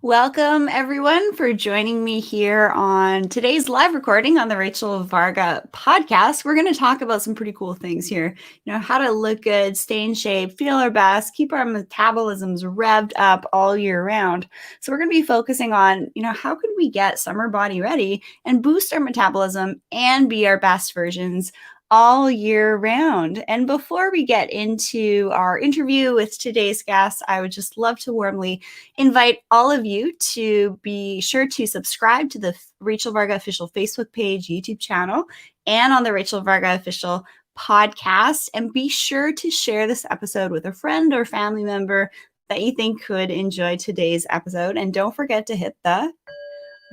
Welcome, everyone, for joining me here on today's live recording on the Rachel Varga podcast. We're going to talk about some pretty cool things here. How to look good, stay in shape, feel our best, keep our metabolisms revved up all year round. So we're going to be focusing on, how can we get summer body ready and boost our metabolism and be our best versions all year round. And before we get into our interview with today's guest, I would just love to warmly invite all of you to be sure to subscribe to the Rachel Varga official Facebook page, YouTube channel, and on the Rachel Varga official podcast. And be sure to share this episode with a friend or family member that you think could enjoy today's episode. And don't forget to hit the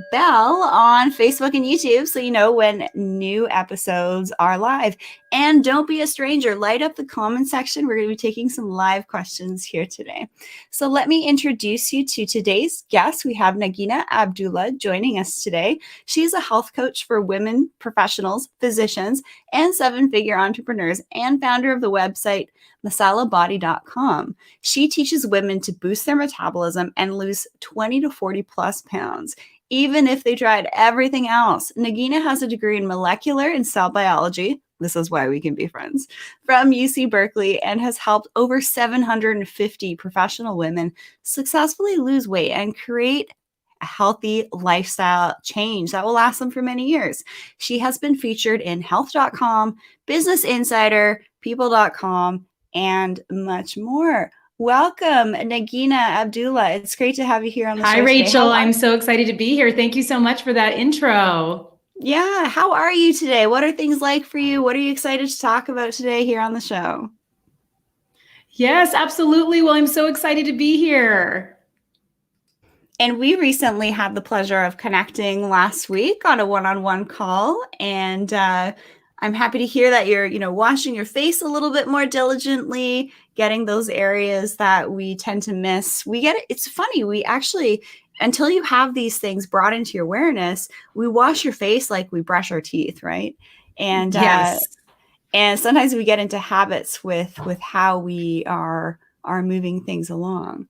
bell on Facebook and YouTube so you know when new episodes are live. And don't be a stranger. Light up the comment section. We're going to be taking some live questions here today. So let me introduce you to today's guest. We have Nagina Abdullah joining us today. She's a health coach for women professionals, physicians, and seven-figure entrepreneurs, and founder of the website masalabody.com. She teaches women to boost their metabolism and lose 20 to 40 plus pounds, even if they tried everything else. Nagina has a degree in molecular and cell biology. This is why we can be friends, from UC Berkeley, and has helped over 750 professional women successfully lose weight and create a healthy lifestyle change that will last them for many years. She has been featured in health.com, Business Insider, people.com, and much more. Welcome, Nagina Abdullah. It's great to have you here on the show. Hi, Rachel. I'm so excited to be here. Thank you so much for that intro. Yeah. How are you today? What are things like for you? What are you excited to talk about today here on the show? Yes, absolutely. Well, I'm so excited to be here. And we recently had the pleasure of connecting last week on a one-on-one call. And I'm happy to hear that you're, washing your face a little bit more diligently, getting those areas that we tend to miss. It's funny. We actually, until you have these things brought into your awareness, we wash your face like we brush our teeth, right? And yes. And sometimes we get into habits with how we are moving things along.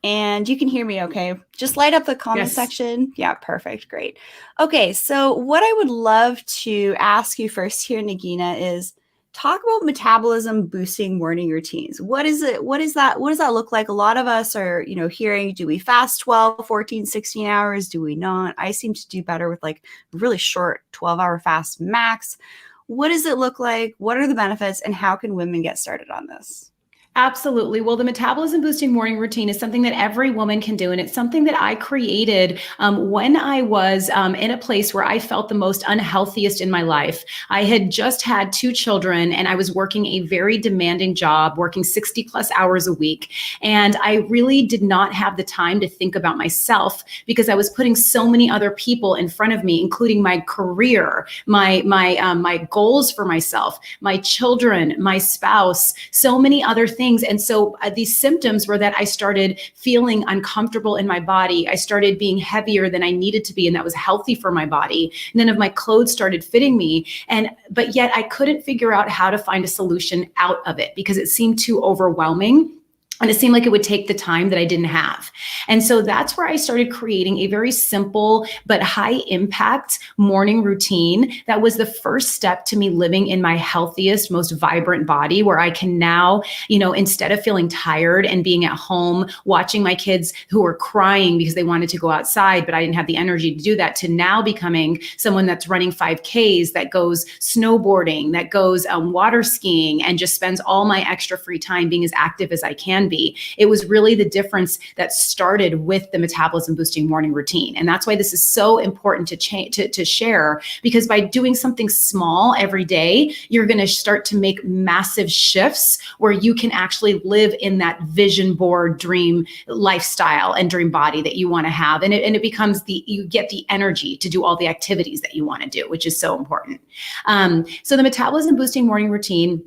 And you can hear me okay? Just light up the comment section. Yeah, perfect. Great. Okay, so what I would love to ask you first here, Nagina, is talk about metabolism boosting morning routines. What is it? What does that look like? A lot of us are, hearing, do we fast 12, 14, 16 hours? Do we not? I seem to do better with like really short 12-hour fast max. What does it look like? What are the benefits? And how can women get started on this? Absolutely. Well, the metabolism boosting morning routine is something that every woman can do. And it's something that I created when I was in a place where I felt the most unhealthiest in my life. I had just had 2 children and I was working a very demanding job, working 60 plus hours a week. And I really did not have the time to think about myself because I was putting so many other people in front of me, including my career, my goals for myself, my children, my spouse, so many other things. And so these symptoms were that I started feeling uncomfortable in my body. I started being heavier than I needed to be, and that was healthy for my body. None of my clothes started fitting me. But yet I couldn't figure out how to find a solution out of it because it seemed too overwhelming. And it seemed like it would take the time that I didn't have. And so that's where I started creating a very simple but high impact morning routine that was the first step to me living in my healthiest, most vibrant body, where I can now, instead of feeling tired and being at home, watching my kids who were crying because they wanted to go outside, but I didn't have the energy to do that, to now becoming someone that's running 5Ks, that goes snowboarding, that goes water skiing, and just spends all my extra free time being as active as I can be. It was really the difference that started with the metabolism boosting morning routine. And that's why this is so important to share, because by doing something small every day, you're going to start to make massive shifts where you can actually live in that vision board dream lifestyle and dream body that you want to have. And it becomes you get the energy to do all the activities that you want to do, which is so important. So the metabolism boosting morning routine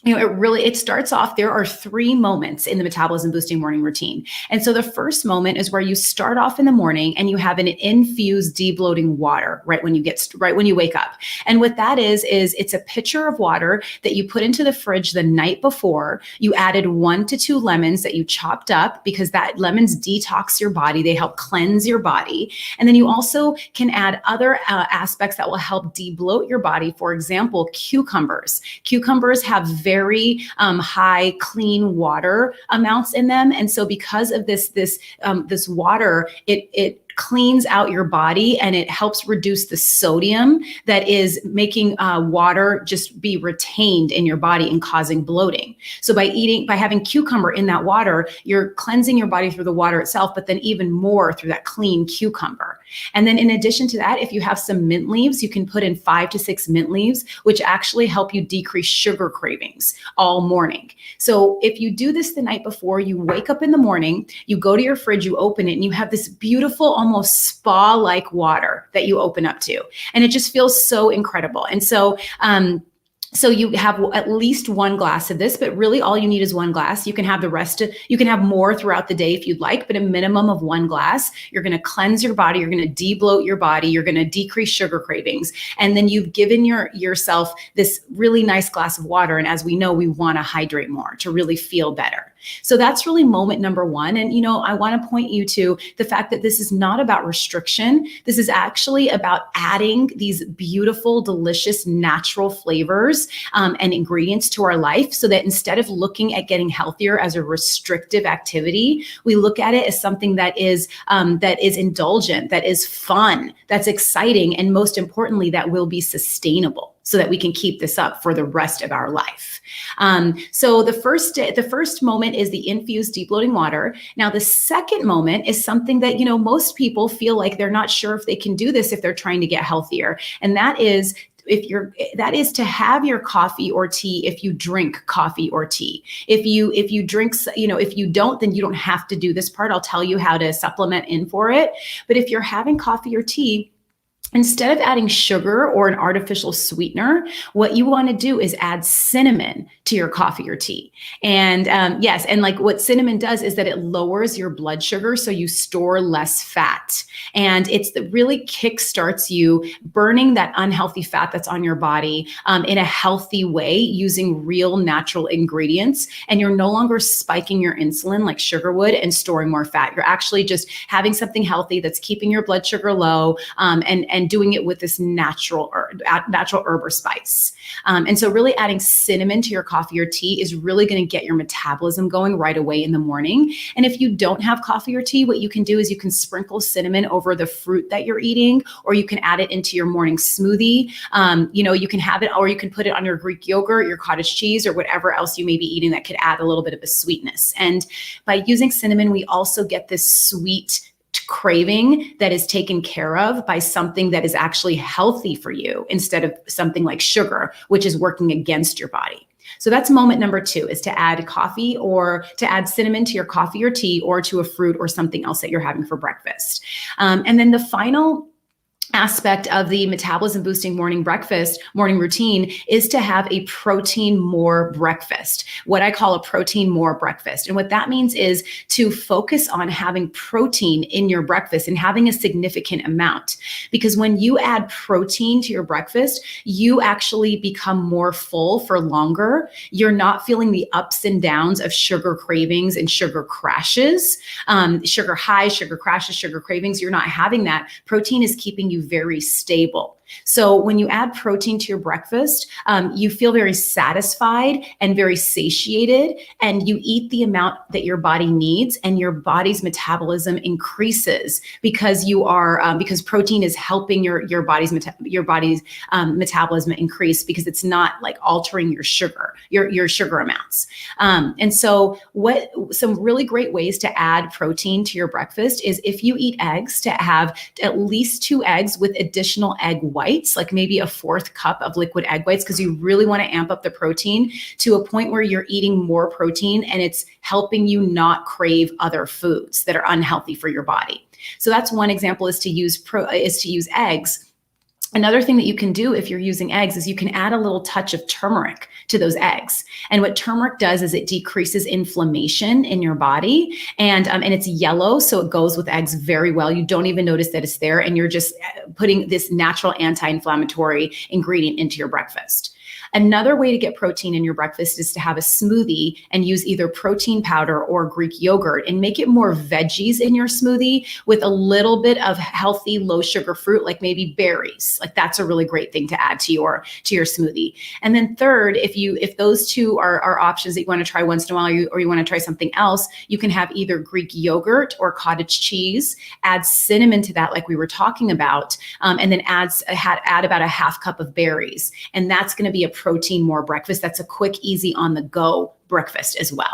it starts off, there are 3 moments in the metabolism boosting morning routine. And so the first moment is where you start off in the morning and you have an infused debloating water right when you wake up. And what that is it's a pitcher of water that you put into the fridge the night before. You added 1 to 2 lemons that you chopped up, because that lemons detox your body. They help cleanse your body. And then you also can add other aspects that will help debloat your body. For example, cucumbers. Cucumbers have very high clean water amounts in them, and so because of this water, it cleans out your body and it helps reduce the sodium that is making water just be retained in your body and causing bloating. So by having cucumber in that water, you're cleansing your body through the water itself, but then even more through that clean cucumber. And then in addition to that, if you have some mint leaves, you can put in 5 to 6 mint leaves, which actually help you decrease sugar cravings all morning. So if you do this the night before, you wake up in the morning, you go to your fridge, you open it, and you have this beautiful, almost spa-like water that you open up to. And it just feels so incredible. And so you have at least 1 glass of this, but really all you need is 1 glass. You can have the rest, you can have more throughout the day if you'd like, but a minimum of 1 glass. You're going to cleanse your body. You're going to debloat your body. You're going to decrease sugar cravings. And then you've given yourself this really nice glass of water. And as we know, we want to hydrate more to really feel better. So that's really moment number 1. And, I want to point you to the fact that this is not about restriction. This is actually about adding these beautiful, delicious, natural flavors and ingredients to our life, so that instead of looking at getting healthier as a restrictive activity, we look at it as something that is indulgent, that is fun, that's exciting, and most importantly, that will be sustainable, so that we can keep this up for the rest of our life. So the first moment is the infused debloating water. Now, the second moment is something that, most people feel like they're not sure if they can do this if they're trying to get healthier. And that is to have your coffee or tea if you drink coffee or tea. If you drink, if you don't, then you don't have to do this part. I'll tell you how to supplement in for it. But if you're having coffee or tea, instead of adding sugar or an artificial sweetener, what you want to do is add cinnamon to your coffee or tea. And yes, and like what cinnamon does is that it lowers your blood sugar, so you store less fat. And really kickstarts you burning that unhealthy fat that's on your body in a healthy way, using real natural ingredients. And you're no longer spiking your insulin like sugar would and storing more fat. You're actually just having something healthy that's keeping your blood sugar low, and doing it with this natural herb or spice. And so really adding cinnamon to your coffee or tea is really going to get your metabolism going right away in the morning. And if you don't have coffee or tea, what you can do is you can sprinkle cinnamon over the fruit that you're eating, or you can add it into your morning smoothie. You can have it, or you can put it on your Greek yogurt, your cottage cheese, or whatever else you may be eating that could add a little bit of a sweetness. And by using cinnamon, we also get this sweet craving that is taken care of by something that is actually healthy for you, instead of something like sugar, which is working against your body. So that's moment number 2, is to add coffee or to add cinnamon to your coffee or tea, or to a fruit or something else that you're having for breakfast. And then the final aspect of the metabolism boosting morning routine is to have a protein more breakfast, what I call a protein more breakfast. And what that means is to focus on having protein in your breakfast and having a significant amount. Because when you add protein to your breakfast, you actually become more full for longer. You're not feeling the ups and downs of sugar cravings and sugar crashes, sugar highs, sugar crashes, sugar cravings. You're not having that. Protein is keeping you very stable. So when you add protein to your breakfast, you feel very satisfied and very satiated, and you eat the amount that your body needs, and your body's metabolism increases because because protein is helping your body's metabolism increase, because it's not like altering your sugar amounts. And so some really great ways to add protein to your breakfast is, if you eat eggs, to have at least 2 eggs with additional egg whites, like maybe a 4th cup of liquid egg whites, because you really want to amp up the protein to a point where you're eating more protein and it's helping you not crave other foods that are unhealthy for your body. So that's one example, is to use eggs. Another thing that you can do if you're using eggs is you can add a little touch of turmeric to those eggs. And what turmeric does is it decreases inflammation in your body, and it's yellow, so it goes with eggs very well. You don't even notice that it's there, and you're just putting this natural anti-inflammatory ingredient into your breakfast. Another way to get protein in your breakfast is to have a smoothie and use either protein powder or Greek yogurt and make it more veggies in your smoothie with a little bit of healthy low sugar fruit, like maybe berries. Like that's a really great thing to add to your smoothie. And then third, if those two are options that you want to try once in a while, or you want to try something else, you can have either Greek yogurt or cottage cheese, add cinnamon to that like we were talking about, and then add about a half cup of berries. And that's going to be a protein more breakfast. That's a quick, easy, on the go breakfast as well.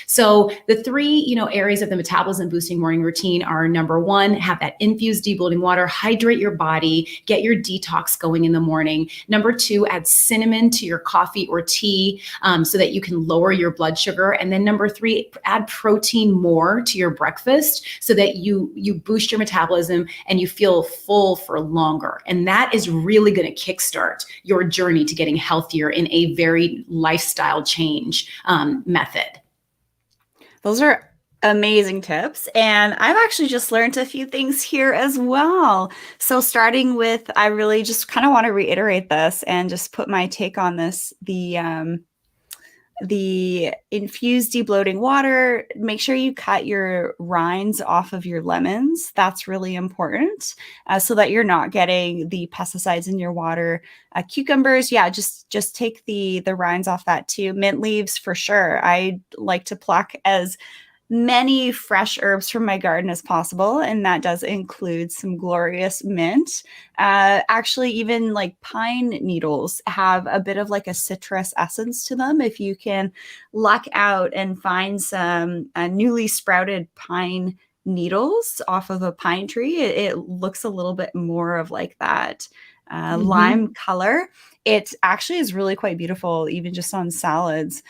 So the three, areas of the metabolism boosting morning routine are: number one, have that infused debloating water, hydrate your body, get your detox going in the morning. Number two, add cinnamon to your coffee or tea so that you can lower your blood sugar. And then number three, add protein more to your breakfast so that you boost your metabolism and you feel full for longer. And that is really going to kickstart your journey to getting healthier in a very lifestyle change method. Those are amazing tips. And I've actually just learned a few things here as well. So starting with, I really just kind of want to reiterate this and just put my take on this. The infused debloating water, make sure you cut your rinds off of your lemons. That's really important so that you're not getting the pesticides in your water. Cucumbers, yeah, just take the rinds off that too. Mint leaves for sure. I like to pluck as many fresh herbs from my garden as possible, and that does include some glorious mint. Actually, even like pine needles have a bit of like a citrus essence to them. If you can luck out and find some newly sprouted pine needles off of a pine tree, it looks a little bit more of like that lime color. It actually is really quite beautiful, even just on salads.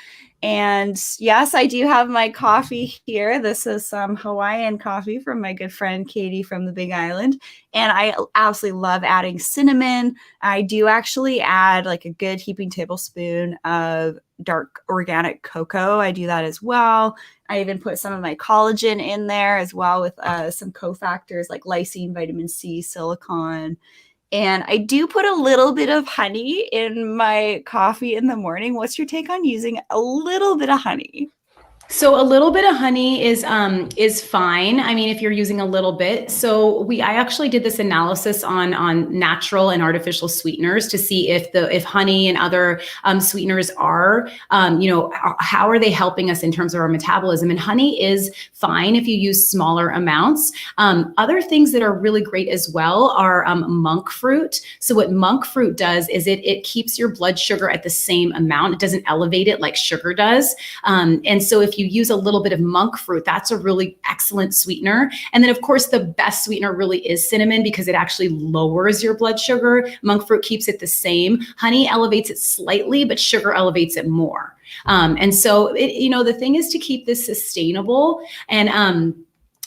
And yes, I do have my coffee here. This is some Hawaiian coffee from my good friend Katie from the Big Island. And I absolutely love adding cinnamon. I do actually add like a good heaping tablespoon of dark organic cocoa. I do that as well. I even put some of my collagen in there as well with some cofactors like lysine, vitamin C, silicon. And I do put a little bit of honey in my coffee in the morning. What's your take on using a little bit of honey? So a little bit of honey is fine. I mean, if you're using a little bit. So I actually did this analysis on natural and artificial sweeteners to see if honey and other sweeteners are how are they helping us in terms of our metabolism. And honey is fine if you use smaller amounts. Other things that are really great as well are monk fruit. So what monk fruit does is it keeps your blood sugar at the same amount. It doesn't elevate it like sugar does. And so if you use a little bit of monk fruit, that's a really excellent sweetener. And then of course, the best sweetener really is cinnamon because it actually lowers your blood sugar. Monk fruit keeps it the same. Honey elevates it slightly, but sugar elevates it more. And so the thing is to keep this sustainable.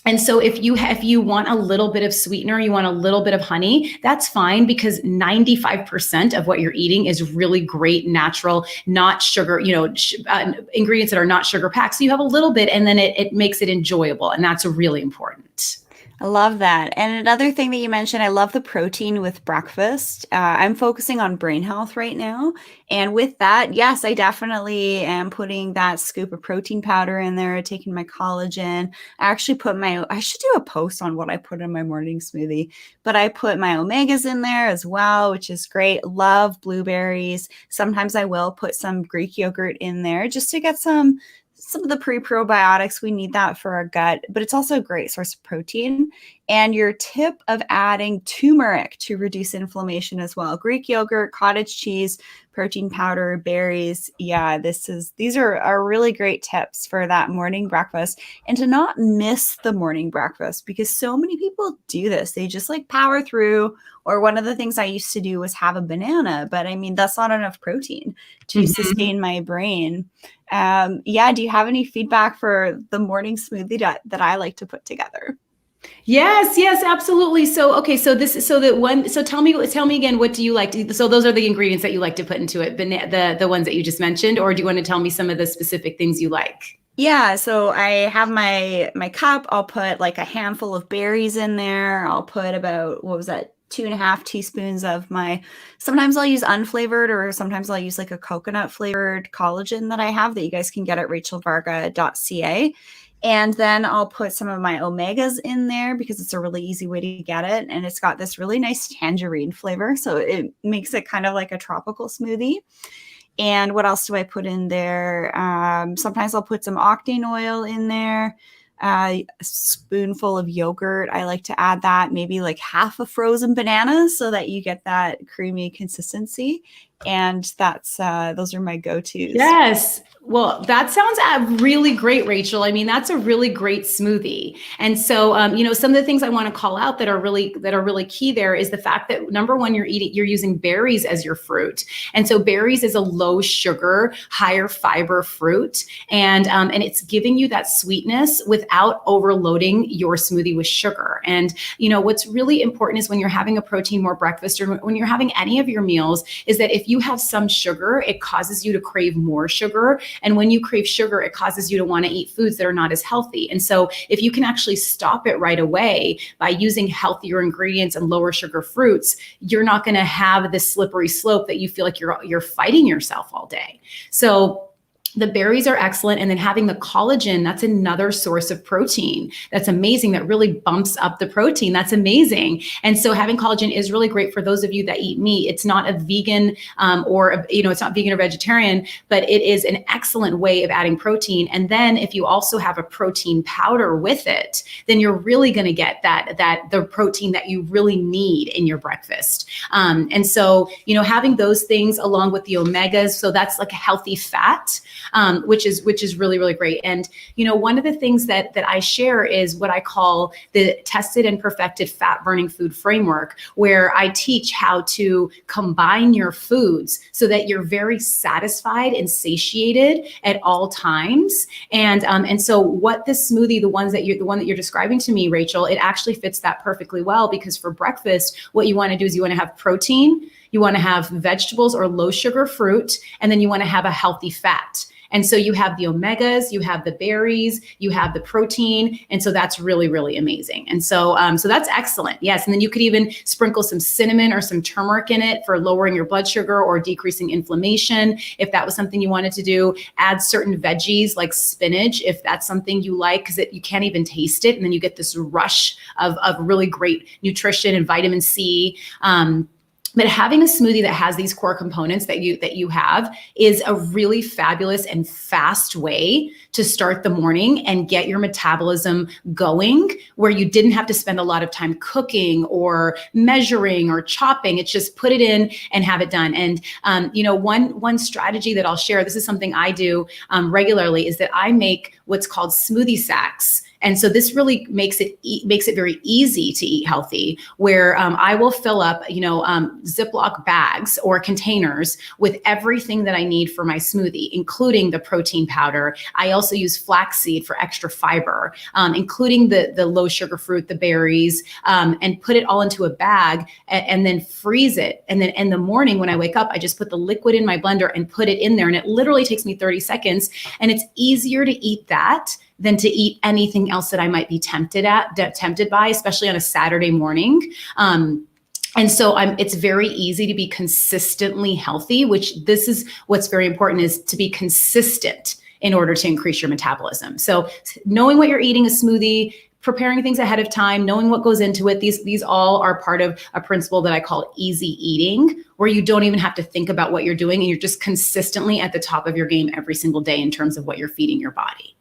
And so if you want a little bit of sweetener, you want a little bit of honey, that's fine because 95% of what you're eating is really great, natural, not sugar, ingredients that are not sugar packed. So you have a little bit and then it makes it enjoyable. And that's really important. I love that. And another thing that you mentioned, I love the protein with breakfast. I'm focusing on brain health right now. And with that, yes, I definitely am putting that scoop of protein powder in there, taking my collagen. I actually I should do a post on what I put in my morning smoothie, but I put my omegas in there as well, which is great. Love blueberries. Sometimes I will put some Greek yogurt in there just to get some of the pre-probiotics. We need that for our gut, but it's also a great source of protein. And your tip of adding turmeric to reduce inflammation as well. Greek yogurt, cottage cheese, protein powder, berries. Yeah, these are really great tips for that morning breakfast and to not miss the morning breakfast because so many people do this. They just like power through. Or one of the things I used to do was have a banana, but I mean, that's not enough protein to sustain my brain. Do you have any feedback for the morning smoothie that I like to put together? Yes, yes, absolutely. So, okay, so this, so that one, so tell me again, what do you like to, so those are the ingredients that you like to put into it, the ones that you just mentioned, or do you want to tell me some of the specific things you like? Yeah, so I have my cup. I'll put like a handful of berries in there. I'll put about, what was that, 2.5 teaspoons of my, sometimes I'll use unflavored, or sometimes I'll use like a coconut flavored collagen that I have that you guys can get at rachelvarga.ca. And then I'll put some of my omegas in there because it's a really easy way to get it. And it's got this really nice tangerine flavor. So it makes it kind of like a tropical smoothie. And what else do I put in there? Sometimes I'll put some octane oil in there, a spoonful of yogurt. I like to add that, maybe like half a frozen banana so that you get that creamy consistency. And that's those are my go-tos. Yes. Well, that sounds really great, Rachel. I mean, that's a really great smoothie. And so, some of the things I want to call out that are really key there is the fact that number one, you're using berries as your fruit, and so berries is a low sugar, higher fiber fruit, and it's giving you that sweetness without overloading your smoothie with sugar. And what's really important is when you're having a protein more breakfast or when you're having any of your meals, is that if you have some sugar, it causes you to crave more sugar. And when you crave sugar, it causes you to want to eat foods that are not as healthy. And so if you can actually stop it right away by using healthier ingredients and lower sugar fruits, you're not going to have this slippery slope that you feel like you're fighting yourself all day. So the berries are excellent. And then having the collagen, that's another source of protein. That's amazing. That really bumps up the protein. That's amazing. And so having collagen is really great for those of you that eat meat. It's not a vegan it's not vegan or vegetarian, but it is an excellent way of adding protein. And then if you also have a protein powder with it, then you're really going to get the protein that you really need in your breakfast. And so, having those things along with the omegas, so that's like a healthy fat. Which is really, really great. And one of the things that I share is what I call the tested and perfected fat burning food framework, where I teach how to combine your foods so that you're very satisfied and satiated at all times. And so what this smoothie, the one that you're describing to me, Rachel, it actually fits that perfectly well, because for breakfast, what you want to do is you want to have protein, you want to have vegetables or low sugar fruit, and then you want to have a healthy fat. And so you have the omegas, you have the berries, you have the protein. And so that's really, really amazing. And so, so that's excellent. Yes. And then you could even sprinkle some cinnamon or some turmeric in it for lowering your blood sugar or decreasing inflammation. If that was something you wanted to do, add certain veggies like spinach, if that's something you like, because you can't even taste it. And then you get this rush of really great nutrition and vitamin C. But having a smoothie that has these core components that you have is a really fabulous and fast way to start the morning and get your metabolism going, where you didn't have to spend a lot of time cooking or measuring or chopping. It's just put it in and have it done. And one strategy that I'll share, this is something I do regularly, is that I make what's called smoothie sacks. And so this really makes it very easy to eat healthy, where I will fill up, Ziploc bags or containers with everything that I need for my smoothie, including the protein powder. I also use flaxseed for extra fiber, including the low sugar fruit, the berries, and put it all into a bag and then freeze it. And then in the morning when I wake up, I just put the liquid in my blender and put it in there. And it literally takes me 30 seconds. And it's easier to eat that than to eat anything else that I might be tempted by, especially on a Saturday morning. And so it's very easy to be consistently healthy, which this is what's very important, is to be consistent in order to increase your metabolism. So knowing what you're eating, a smoothie, preparing things ahead of time, knowing what goes into it, these all are part of a principle that I call easy eating, where you don't even have to think about what you're doing and you're just consistently at the top of your game every single day in terms of what you're feeding your body.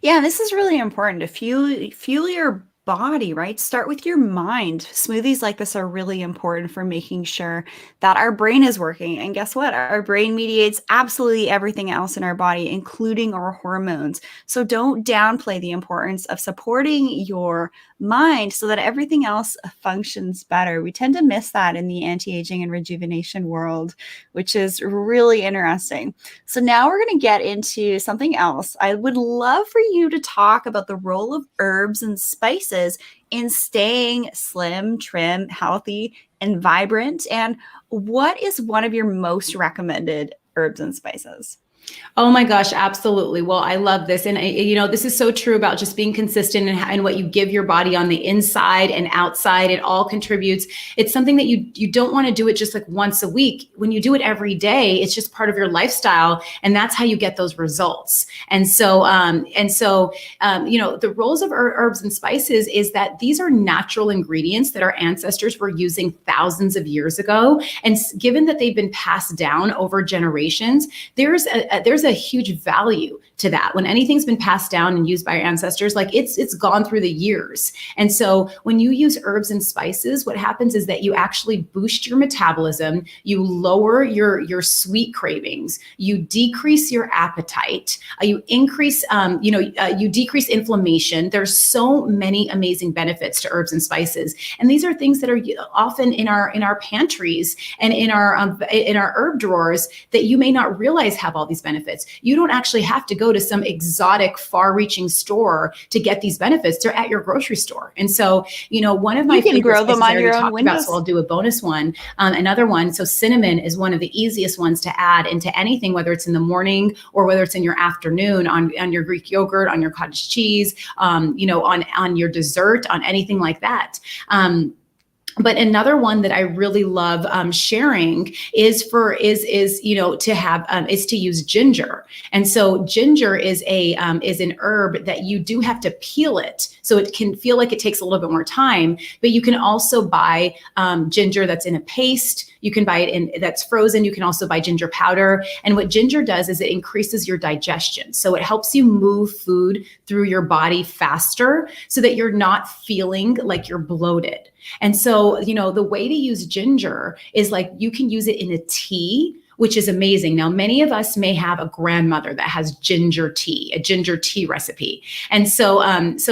Yeah, this is really important to fuel your body, right? Start with your mind. Smoothies like this are really important for making sure that our brain is working. And guess what? Our brain mediates absolutely everything else in our body, including our hormones. So don't downplay the importance of supporting your mind so that everything else functions better. We tend to miss that in the anti-aging and rejuvenation world, which is really interesting. So now we're going to get into something else. I would love for you to talk about the role of herbs and spices in staying slim, trim, healthy, and vibrant? And what is one of your most recommended herbs and spices? Oh my gosh, absolutely. Well, I love this. And, this is so true about just being consistent and what you give your body on the inside and outside. It all contributes. It's something that you don't want to do it just like once a week. When you do it every day, it's just part of your lifestyle. And that's how you get those results. And so, the roles of herbs and spices is that these are natural ingredients that our ancestors were using thousands of years ago. And given that they've been passed down over generations, there's a huge value to that. When anything's been passed down and used by our ancestors, like it's gone through the years. And so when you use herbs and spices, what happens is that you actually boost your metabolism, you lower your sweet cravings, you decrease your appetite, you increase, you decrease inflammation. There's so many amazing benefits to herbs and spices. And these are things that are often in our pantries and in our herb drawers that you may not realize have all these benefits. You don't actually have to go to some exotic, far-reaching store to get these benefits. They're at your grocery store. And so, one of my favorite grow them spices I on already your own talked windows. about, so I'll do a bonus one. Another one, so cinnamon is one of the easiest ones to add into anything, whether it's in the morning or whether it's in your afternoon on your Greek yogurt, on your cottage cheese, on your dessert, on anything like that. But another one that I really love sharing is to use ginger. And so ginger is an herb that you do have to peel it, so it can feel like it takes a little bit more time. But you can also buy ginger that's in a paste. You can buy it that's frozen. You can also buy ginger powder. And what ginger does is it increases your digestion. So it helps you move food through your body faster so that you're not feeling like you're bloated. And so, the way to use ginger is like you can use it in a tea, which is amazing. Now, many of us may have a grandmother that has ginger tea, a ginger tea recipe. And so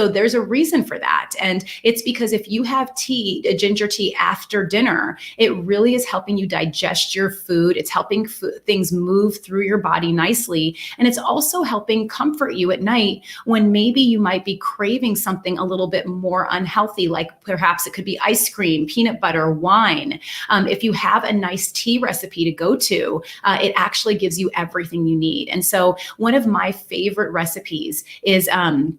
there's a reason for that. And it's because if you have a ginger tea after dinner, it really is helping you digest your food. It's helping things move through your body nicely. And it's also helping comfort you at night when maybe you might be craving something a little bit more unhealthy, like perhaps it could be ice cream, peanut butter, wine. If you have a nice tea recipe to go to, it actually gives you everything you need. And so one of my favorite recipes is to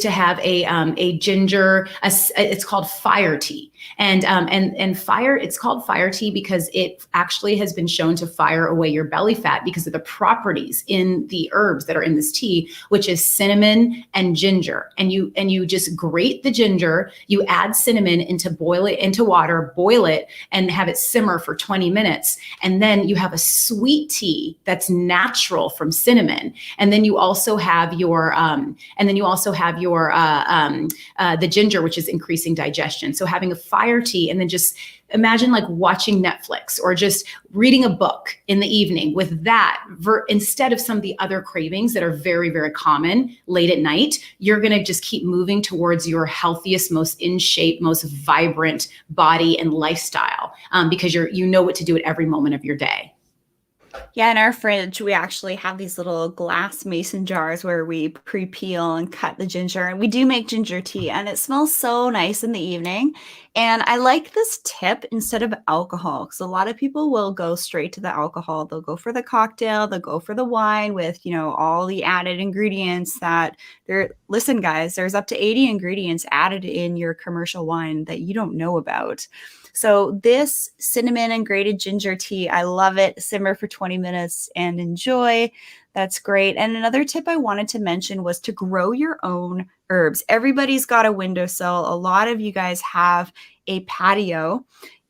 have a ginger. It's called fire tea, and fire. It's called fire tea because it actually has been shown to fire away your belly fat because of the properties in the herbs that are in this tea, which is cinnamon and ginger. And you just grate the ginger, you add cinnamon into water, boil it, and have it simmer for 20 minutes, and then you have a sweet tea that's natural from cinnamon, and then you also have the ginger, which is increasing digestion. So having a fire tea, and then just imagine like watching Netflix or just reading a book in the evening with that, instead of some of the other cravings that are very, very common late at night. You're going to just keep moving towards your healthiest, most in shape, most vibrant body and lifestyle, because you know what to do at every moment of your day. Yeah, in our fridge, we actually have these little glass mason jars where we pre-peel and cut the ginger. And we do make ginger tea, and it smells so nice in the evening. And I like this tip instead of alcohol, because a lot of people will go straight to the alcohol. They'll go for the cocktail, they'll go for the wine with, all the added ingredients listen, guys, there's up to 80 ingredients added in your commercial wine that you don't know about. So this cinnamon and grated ginger tea, I love it. Simmer for 20 minutes and enjoy. That's great. And another tip I wanted to mention was to grow your own herbs. Everybody's got a windowsill. A lot of you guys have a patio,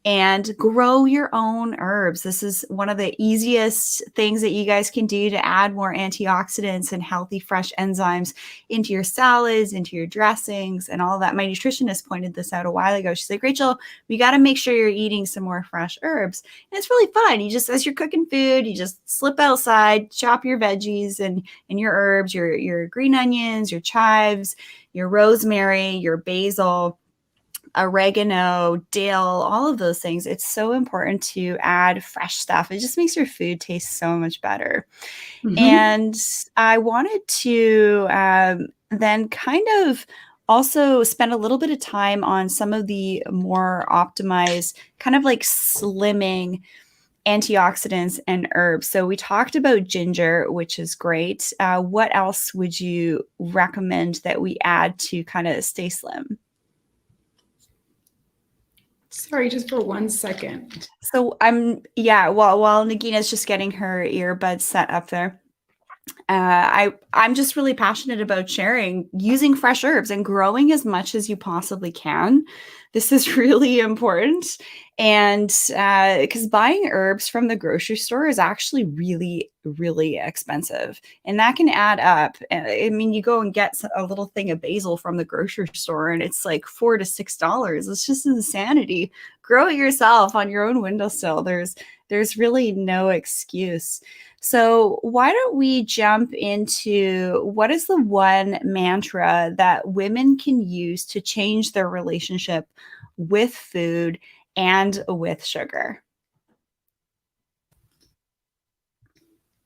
and grow your own herbs. This is one of the easiest things that you guys can do to add more antioxidants and healthy, fresh enzymes into your salads, into your dressings, and all of that. My nutritionist pointed this out a while ago. She's like, Rachel, we got to make sure you're eating some more fresh herbs. And it's really fun. You just, as you're cooking food, you just slip outside, chop your veggies and your herbs, your green onions, your chives, your rosemary, your basil, oregano, dill, all of those things. It's so important to add fresh stuff. It just makes your food taste so much better. Mm-hmm. And I wanted to then kind of Also, spend a little bit of time on some of the more optimized, kind of like slimming antioxidants and herbs. So, we talked about ginger, which is great. What else would you recommend that we add to kind of stay slim? Sorry, just for 1 second. So, while Nagina's just getting her earbuds set up there. I'm just really passionate about sharing using fresh herbs and growing as much as you possibly can. This is really important, and because buying herbs from the grocery store is actually really, really expensive, and that can add up. I mean, you go and get a little thing of basil from the grocery store, and it's like $4 to $6. It's just insanity. Grow it yourself on your own windowsill. There's really no excuse. So, why don't we jump into what is the one mantra that women can use to change their relationship with food and with sugar?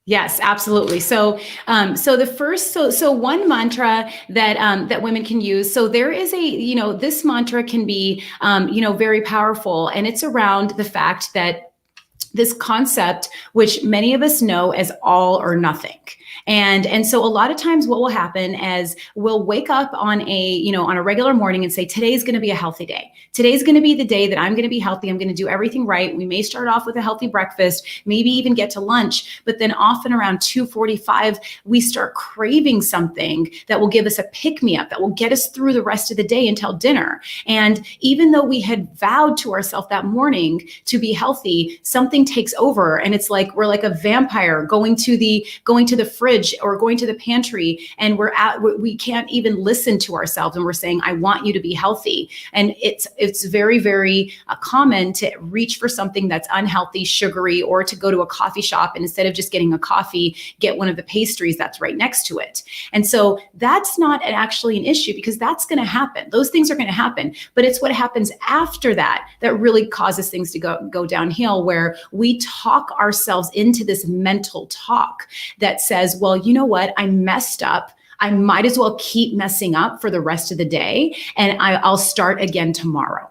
Yes, absolutely. So the first, so one mantra that women can use. So there is this mantra can be, very powerful, and it's around the fact that this concept, which many of us know as all or nothing. And so a lot of times what will happen is we'll wake up on a regular morning and say, today's going to be a healthy day. Today's going to be the day that I'm going to be healthy. I'm going to do everything right. We may start off with a healthy breakfast, maybe even get to lunch, but then often around 2:45, we start craving something that will give us a pick-me-up, that will get us through the rest of the day until dinner. And even though we had vowed to ourselves that morning to be healthy, something takes over, and it's like we're like a vampire going to the fridge or going to the pantry, and we can't even listen to ourselves, and we're saying, I want you to be healthy. And it's very, very common to reach for something that's unhealthy, sugary, or to go to a coffee shop, and instead of just getting a coffee, get one of the pastries that's right next to it. And so that's not actually an issue, because that's going to happen. Those things are going to happen, but it's what happens after that that really causes things to go downhill, where we talk ourselves into this mental talk that says, well, you know what? I messed up. I might as well keep messing up for the rest of the day, and I'll start again tomorrow.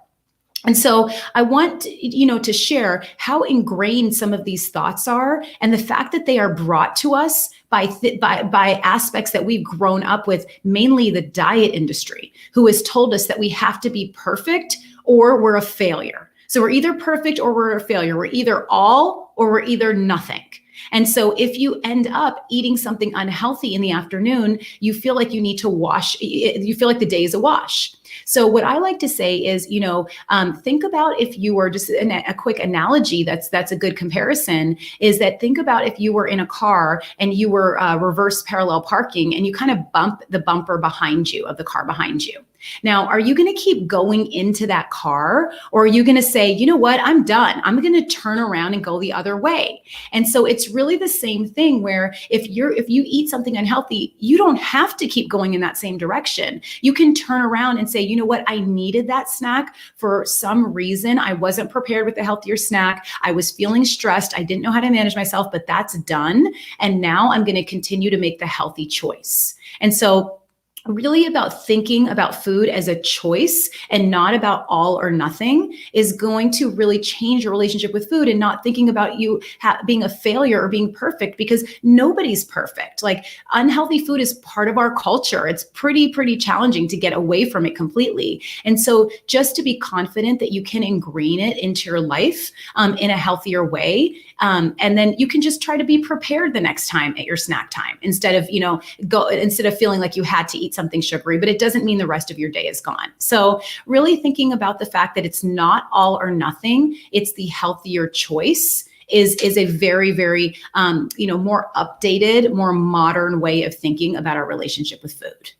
And so I want to share how ingrained some of these thoughts are, and the fact that they are brought to us by aspects that we've grown up with, mainly the diet industry, who has told us that we have to be perfect or we're a failure. So we're either perfect or we're a failure. We're either all or we're either nothing. And so if you end up eating something unhealthy in the afternoon, you feel like you need to wash, you feel like the day is a wash. So what I like to say is, think about if you were, just a quick analogy that's a good comparison, is that think about if you were in a car and you were reverse parallel parking, and you kind of bump the bumper behind you of the car behind you. Now, are you going to keep going into that car, or are you going to say, you know what, I'm done. I'm going to turn around and go the other way. And so it's really the same thing, where if you eat something unhealthy, you don't have to keep going in that same direction. You can turn around and say, you know what, I needed that snack for some reason. I wasn't prepared with a healthier snack. I was feeling stressed. I didn't know how to manage myself, but that's done. And now I'm going to continue to make the healthy choice. And so really about thinking about food as a choice and not about all or nothing is going to really change your relationship with food, and not thinking about you being a failure or being perfect, because nobody's perfect. Like, unhealthy food is part of our culture. It's pretty challenging to get away from it completely. And so just to be confident that you can ingrain it into your life in a healthier way. And then you can just try to be prepared the next time at your snack time, instead of feeling like you had to eat something sugary, but it doesn't mean the rest of your day is gone. So really thinking about the fact that it's not all or nothing, it's the healthier choice is a very, very, more updated, more modern way of thinking about our relationship with food.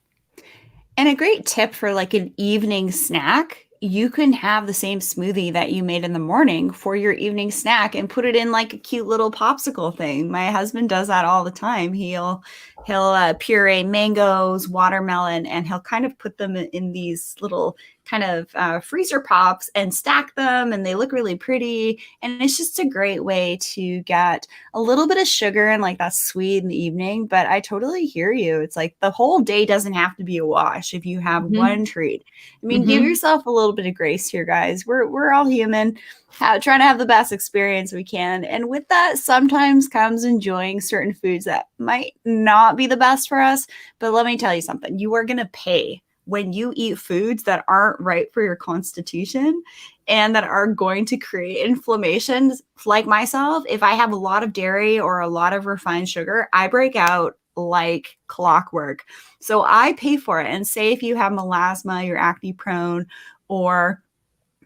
And a great tip for like an evening snack, you can have the same smoothie that you made in the morning for your evening snack and put it in like a cute little popsicle thing. My husband does that all the time. He'll He'll puree mangoes, watermelon, and he'll kind of put them in these little kind of freezer pops and stack them, and they look really pretty. And it's just a great way to get a little bit of sugar and like that sweet in the evening. But I totally hear you. It's like the whole day doesn't have to be a wash if you have Mm-hmm. one treat. I mean, give Mm-hmm. yourself a little bit of grace here, guys. We're all human, trying to have the best experience we can. And with that, sometimes comes enjoying certain foods that might not be the best for us. But let me tell you something, you are going to pay when you eat foods that aren't right for your constitution and that are going to create inflammations. Like myself, if I have a lot of dairy or a lot of refined sugar, I break out like clockwork. So I pay for it. And say if you have melasma, you're acne prone, or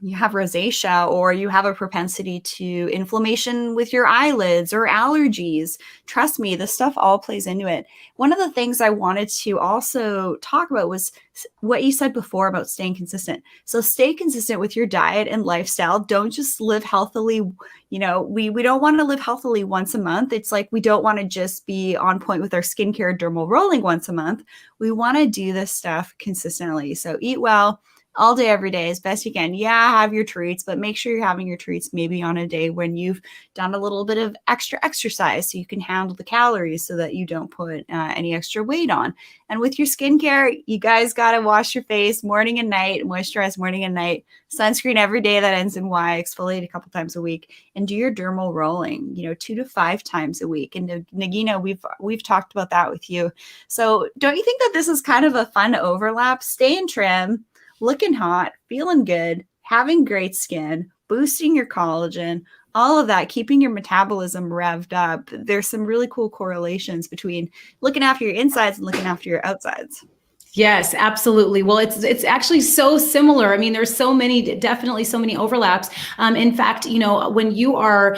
you have rosacea, or you have a propensity to inflammation with your eyelids or allergies, trust me, this stuff all plays into it. One of the things I wanted to also talk about was what you said before about staying consistent. So stay consistent with your diet and lifestyle. Don't just live healthily. We don't want to live healthily once a month. It's like we don't want to just be on point with our skincare dermal rolling once a month. We want to do this stuff consistently. So eat well all day, every day as best you can. Yeah, have your treats, but make sure you're having your treats maybe on a day when you've done a little bit of extra exercise so you can handle the calories so that you don't put any extra weight on. And with your skincare, you guys got to wash your face morning and night, moisturize morning and night, sunscreen every day that ends in Y, exfoliate a couple times a week, and do your dermal rolling, 2 to 5 times a week. And Nagina, we've talked about that with you. So don't you think that this is kind of a fun overlap? Staying trim, looking hot, feeling good, having great skin, boosting your collagen, all of that, keeping your metabolism revved up. There's some really cool correlations between looking after your insides and looking after your outsides. Yes, absolutely. Well, it's actually so similar. I mean, there's definitely so many overlaps. In fact, when you are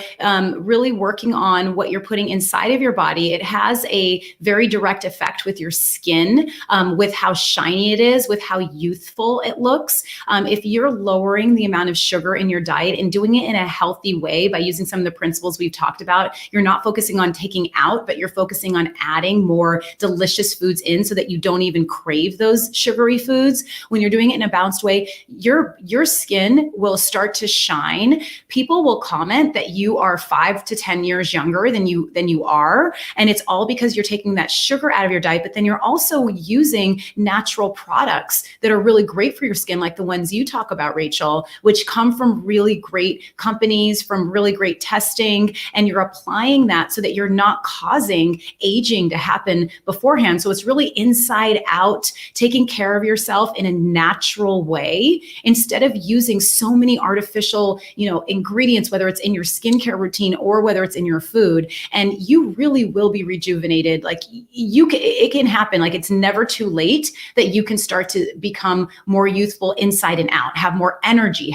really working on what you're putting inside of your body, it has a very direct effect with your skin, with how shiny it is, with how youthful it looks. If you're lowering the amount of sugar in your diet and doing it in a healthy way by using some of the principles we've talked about, you're not focusing on taking out, but you're focusing on adding more delicious foods in so that you don't even crave those sugary foods. When you're doing it in a balanced way, your skin will start to shine. People will comment that you are 5 to 10 years younger than you are, and it's all because you're taking that sugar out of your diet, but then you're also using natural products that are really great for your skin, like the ones you talk about, Rachel, which come from really great companies, from really great testing, and you're applying that so that you're not causing aging to happen beforehand. So it's really inside out, taking care of yourself in a natural way instead of using so many artificial, ingredients, whether it's in your skincare routine or whether it's in your food. And you really will be rejuvenated. Like it can happen. Like it's never too late that you can start to become more youthful inside and out, have more energy,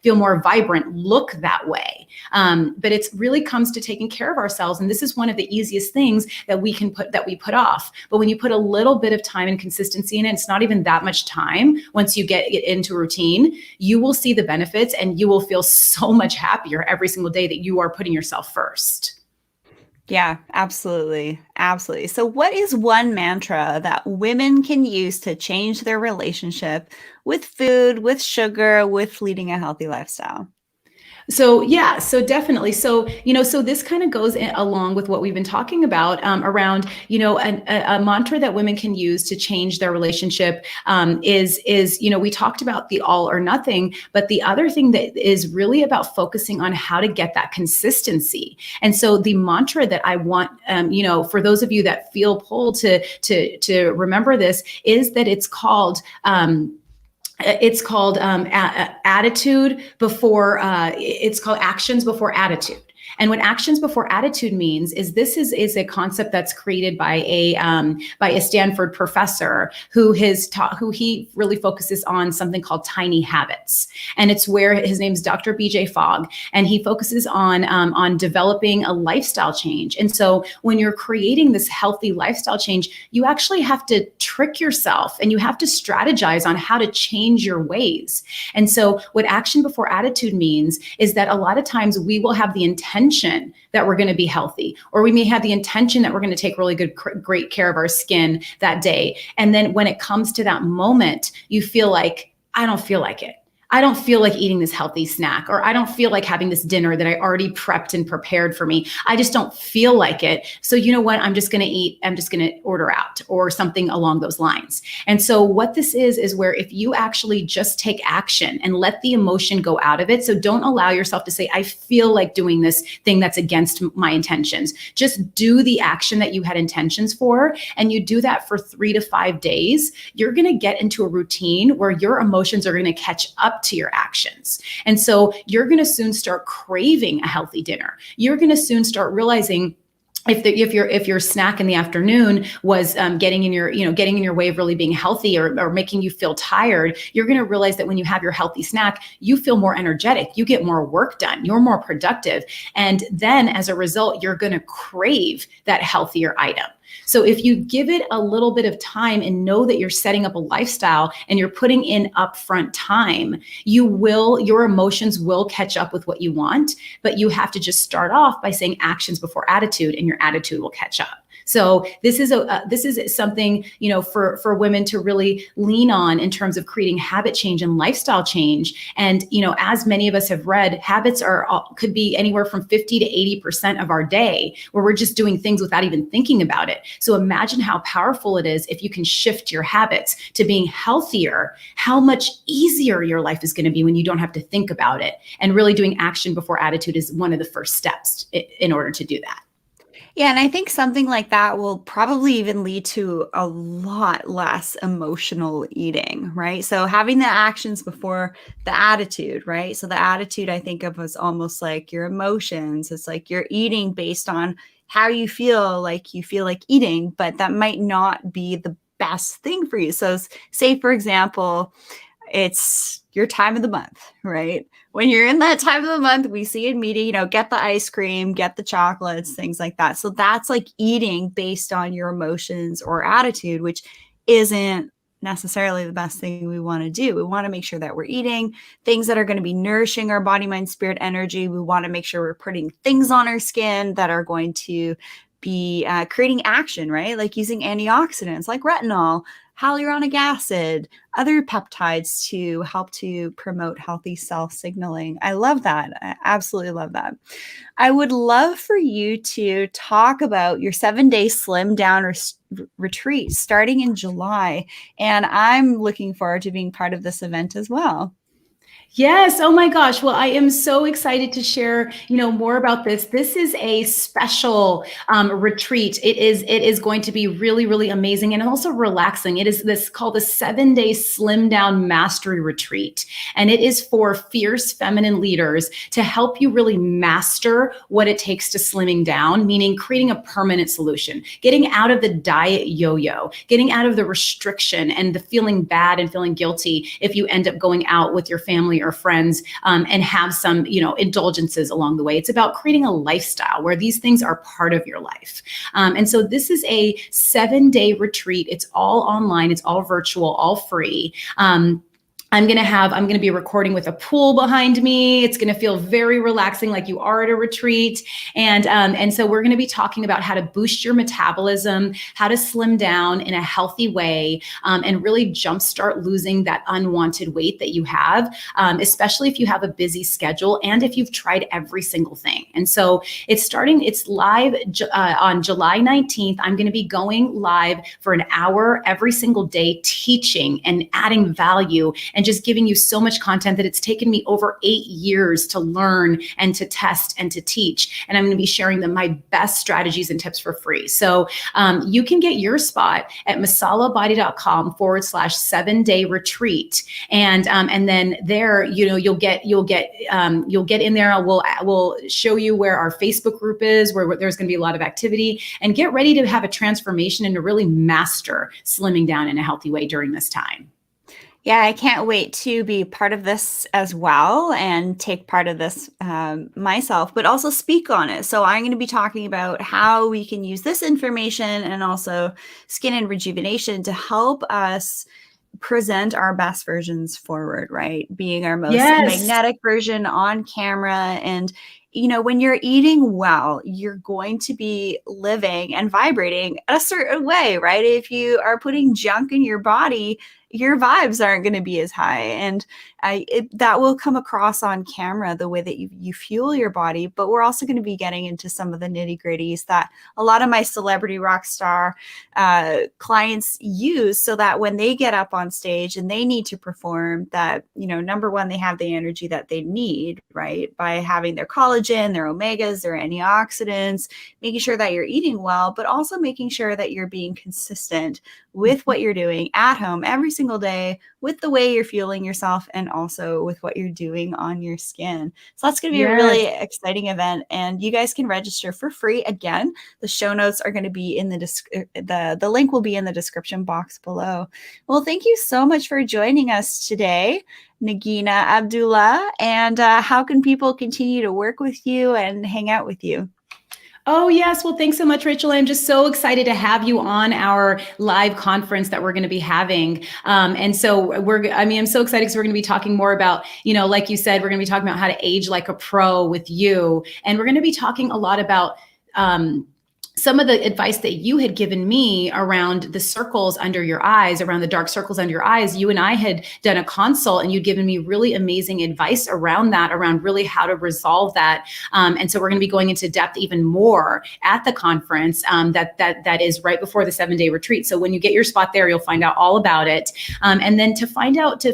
feel more vibrant, look that way. But it really comes to taking care of ourselves. And this is one of the easiest things that we put off. But when you put a little bit of time and consistency in it, it's not even that much time. Once you get into a routine, you will see the benefits and you will feel so much happier every single day that you are putting yourself first. Yeah, absolutely. Absolutely. So, what is one mantra that women can use to change their relationship with food, with sugar, with leading a healthy lifestyle? So yeah, so definitely. So, so this kind of goes along with what we've been talking about around, a mantra that women can use to change their relationship is, we talked about the all or nothing, but the other thing that is really about focusing on how to get that consistency. And so the mantra that I want, for those of you that feel pulled to remember this, is that it's called, attitude before it's called actions before attitude. And what actions before attitude means is this is a concept that's created by a Stanford professor who he really focuses on something called tiny habits. And it's where his name's Dr. BJ Fogg, and he focuses on developing a lifestyle change. And so when you're creating this healthy lifestyle change, you actually have to trick yourself and you have to strategize on how to change your ways. And so what action before attitude means is that a lot of times we will have the intention intention that we're going to be healthy, or we may have the intention that we're going to take really great care of our skin that day. And then when it comes to that moment, you feel like, I don't feel like it. I don't feel like eating this healthy snack, or I don't feel like having this dinner that I already prepped and prepared for me. I just don't feel like it. So you know what? I'm just going to order out, or something along those lines. And so what this is where if you actually just take action and let the emotion go out of it. So don't allow yourself to say, I feel like doing this thing that's against my intentions. Just do the action that you had intentions for. And you do that for 3 to 5 days. You're going to get into a routine where your emotions are going to catch up to your actions. And so you're going to soon start craving a healthy dinner. You're going to soon start realizing if your snack in the afternoon was getting in your way of really being healthy, or making you feel tired, you're going to realize that when you have your healthy snack, you feel more energetic, you get more work done, you're more productive. And then as a result, you're going to crave that healthier item. So if you give it a little bit of time and know that you're setting up a lifestyle and you're putting in upfront time, your emotions will catch up with what you want, but you have to just start off by saying actions before attitude, and your attitude will catch up. So this is something, for women to really lean on in terms of creating habit change and lifestyle change. And, as many of us have read, habits could be anywhere from 50 to 80% of our day, where we're just doing things without even thinking about it. So imagine how powerful it is if you can shift your habits to being healthier, how much easier your life is going to be when you don't have to think about it. And really doing action before attitude is one of the first steps in order to do that. Yeah, and I think something like that will probably even lead to a lot less emotional eating, right? So having the actions before the attitude, right? So the attitude I think of as almost like your emotions. It's like you're eating based on how you feel like eating, but that might not be the best thing for you. So say, for example, it's your time of the month, right? When you're in that time of the month, we see in media, get the ice cream, get the chocolates, things like that. So that's like eating based on your emotions or attitude, which isn't necessarily the best thing we want to do. We want to make sure that we're eating things that are going to be nourishing our body, mind, spirit, energy. We want to make sure we're putting things on our skin that are going to be creating action, right? Like using antioxidants like retinol, hyaluronic acid, other peptides to help to promote healthy cell signaling. I love that. I absolutely love that. I would love for you to talk about your 7-day slim down retreat starting in July. And I'm looking forward to being part of this event as well. Yes. Oh my gosh. Well, I am so excited to share, more about this. This is a special retreat. It is going to be really, really amazing and also relaxing. It is this called the 7-day Slim Down Mastery Retreat. And it is for fierce feminine leaders to help you really master what it takes to slimming down, meaning creating a permanent solution, getting out of the diet yo-yo, getting out of the restriction and the feeling bad and feeling guilty if you end up going out with your family or friends and have some, indulgences along the way. It's about creating a lifestyle where these things are part of your life. And so this is a 7-day retreat. It's all online. It's all virtual, all free. I'm going to be recording with a pool behind me. It's going to feel very relaxing, like you are at a retreat. And so we're going to be talking about how to boost your metabolism, how to slim down in a healthy way, and really jumpstart losing that unwanted weight that you have, especially if you have a busy schedule and if you've tried every single thing. And so it's live on July 19th. I'm going to be going live for an hour every single day, teaching and adding value and just giving you so much content that it's taken me over 8 years to learn and to test and to teach. And I'm going to be sharing my best strategies and tips for free. So you can get your spot at masalabody.com/7-day retreat. And then there, you'll get in there. We'll show you where our Facebook group is, where there's going to be a lot of activity, and get ready to have a transformation and to really master slimming down in a healthy way during this time. Yeah, I can't wait to be part of this as well and take part of this myself, but also speak on it. So I'm going to be talking about how we can use this information and also skin and rejuvenation to help us present our best versions forward, right? Being our most magnetic version on camera. And when you're eating well, you're going to be living and vibrating a certain way, right? If you are putting junk in your body, your vibes aren't going to be as high. And that will come across on camera, the way that you fuel your body. But we're also going to be getting into some of the nitty gritties that a lot of my celebrity rock star clients use, so that when they get up on stage and they need to perform, that, number one, they have the energy that they need, right? By having their collagen, their omegas, their antioxidants, making sure that you're eating well, but also making sure that you're being consistent with what you're doing at home every single day, with the way you're fueling yourself, and also with what you're doing on your skin. So that's going to be a really exciting event, and you guys can register for free. Again, the show notes are going to be in the link will be in the description box below. Well, thank you so much for joining us today, Nagina, Abdullah, and how can people continue to work with you and hang out with you? Oh, yes. Well, thanks so much, Rachel. I'm just so excited to have you on our live conference that we're going to be having. And so I'm so excited because we're going to be talking more about, like you said, we're going to be talking about how to age like a pro with you. And we're going to be talking a lot about, some of the advice that you had given me around the circles under your eyes, around the dark circles under your eyes. You and I had done a consult, and you'd given me really amazing advice around that, around really how to resolve that. And so we're going to be going into depth even more at the conference that is right before the 7-day retreat. So when you get your spot there, you'll find out all about it. And then to find out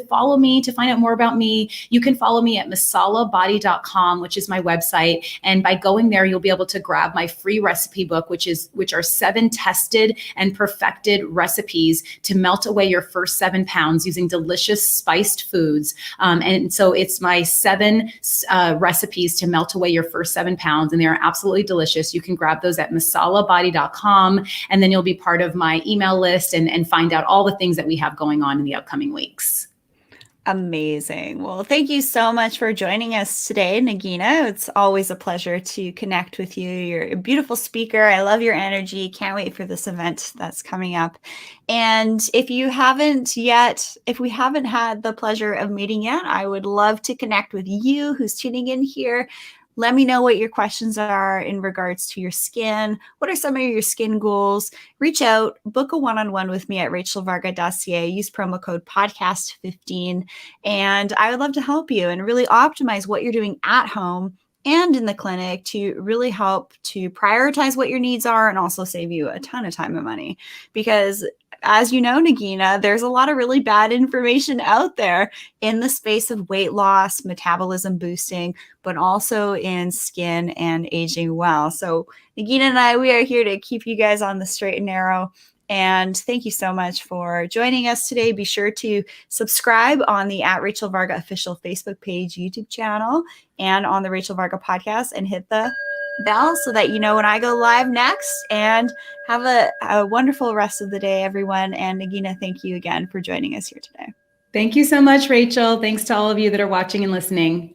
more about me, you can follow me at masalabody.com, which is my website. And by going there, you'll be able to grab my free recipe book, which are 7 tested and perfected recipes to melt away your first 7 pounds using delicious spiced foods. And so it's my 7 recipes to melt away your first 7 pounds, and they are absolutely delicious. You can grab those at masalabody.com, and then you'll be part of my email list and find out all the things that we have going on in the upcoming weeks. Amazing. Well, thank you so much for joining us today, Nagina. It's always a pleasure to connect with you. You're a beautiful speaker. I love your energy. Can't wait for this event that's coming up. And if we haven't had the pleasure of meeting yet, I would love to connect with you who's tuning in here. Let me know what your questions are in regards to your skin. What are some of your skin goals? Reach out, book a one-on-one with me at rachelvarga.ca. Use promo code podcast15, and I would love to help you and really optimize what you're doing at home and in the clinic to really help to prioritize what your needs are and also save you a ton of time and money. Because as you know, Nagina, there's a lot of really bad information out there in the space of weight loss, metabolism boosting, but also in skin and aging well. So Nagina and I, we are here to keep you guys on the straight and narrow. And thank you so much for joining us today. Be sure to subscribe on the @Rachel Varga official Facebook page, YouTube channel, and on the Rachel Varga podcast, and hit the bell so that you know when I go live next. And have a wonderful rest of the day, everyone. And Nagina, thank you again for joining us here today. Thank you so much, Rachel. Thanks to all of you that are watching and listening.